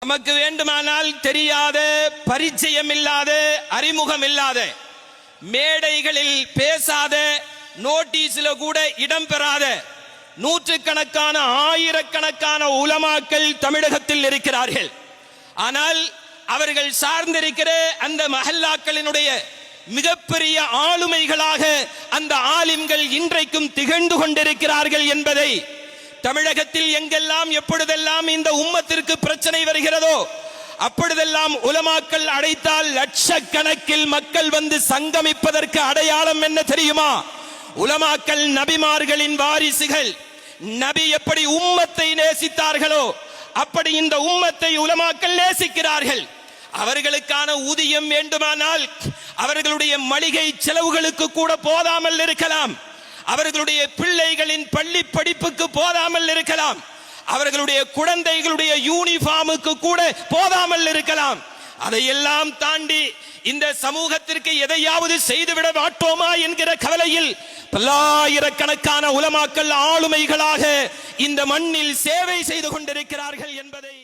நமக்கு வேண்டுமானால் தெரியாத, பரிச்சயம் இல்லாத, அறிமுகம் இல்லாத, மேடைகளில் பேசாத, நோட்டீஸ்ல கூட இடம்பெறாத நூற்றுக்கணக்கான, ஆயிரக்கணக்கான உலமாக்கள் தமிழகத்தில் இருக்கிறார்கள். ஆனால் அவர்கள் சார்ந்திருக்கிற அந்த மஹல்லாக்களினுடைய மிகப்பெரிய ஆளுமைகளாக அந்த ஆலிம்கள் இன்றைக்கும் திகழ்ந்து கொண்டிருக்கிறார்கள் என்பதை தமிழகத்தில் எங்கெல்லாம் எப்பொழுதெல்லாம் இந்த உம்மத்திற்கு பிரச்சனை வருகிறதோ அப்பொழுதெல்லாம் உலமாக்கள் அழைத்தால் லட்சக்கணக்கில் மக்கள் வந்து சங்கமிப்பதற்கு அடையாளம் என்ன தெரியுமா? உலமாக்கள் நபிமார்களின் வாரிசுகள். நபி எப்படி உம்மத்தை நேசித்தார்களோ அப்படி இந்த உம்மத்தை உலமாக்கள் நேசிக்கிறார்கள். அவர்களுக்கான ஊதியம் வேண்டுமானால் அவர்களுடைய மளிகை செலவுகளுக்கு கூட போதாமல் இருக்கலாம், அவர்களுடைய பிள்ளைகளின் பள்ளி படிப்புக்கு போதாமல் இருக்கலாம், அவர்களுடைய குழந்தைகளுடைய யூனிஃபார்முக்கு கூட போதாமல் இருக்கலாம். அதையெல்லாம் தாண்டி இந்த சமூகத்திற்கு எதையாவது செய்துவிட மாட்டோமா என்கிற கவலையில் பல்லாயிரக்கணக்கான உலமாக்கள் ஆளுமைகளாக இந்த மண்ணில் சேவை செய்து கொண்டிருக்கிறார்கள் என்பதை